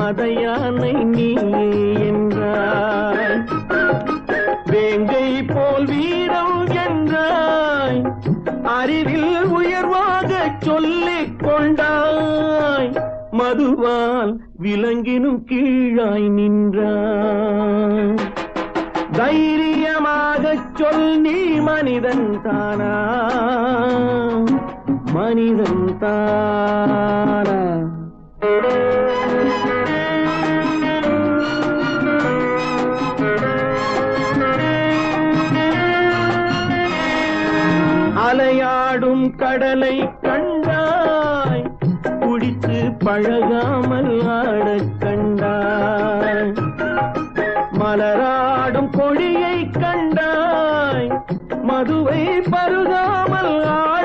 மத யானை நீ என்றாய். வேங்கை போல் வீரம் என்றாய், அறிவில் உயர்வாக சொல்லிக் கொண்டாய். மதுவால் விலங்கினும் கீழாய் நின்றாய். தைரியமாகச் சொல், நீ மனிதன் தானா? மனிதன் தானா? அலையாடும் கடலை கண்டாய், குடித்து பழகாமல் ஆடக் கண்டாய். மலராடும் கொடியை கண்டாய், மதுவை பருகாமல் ஆட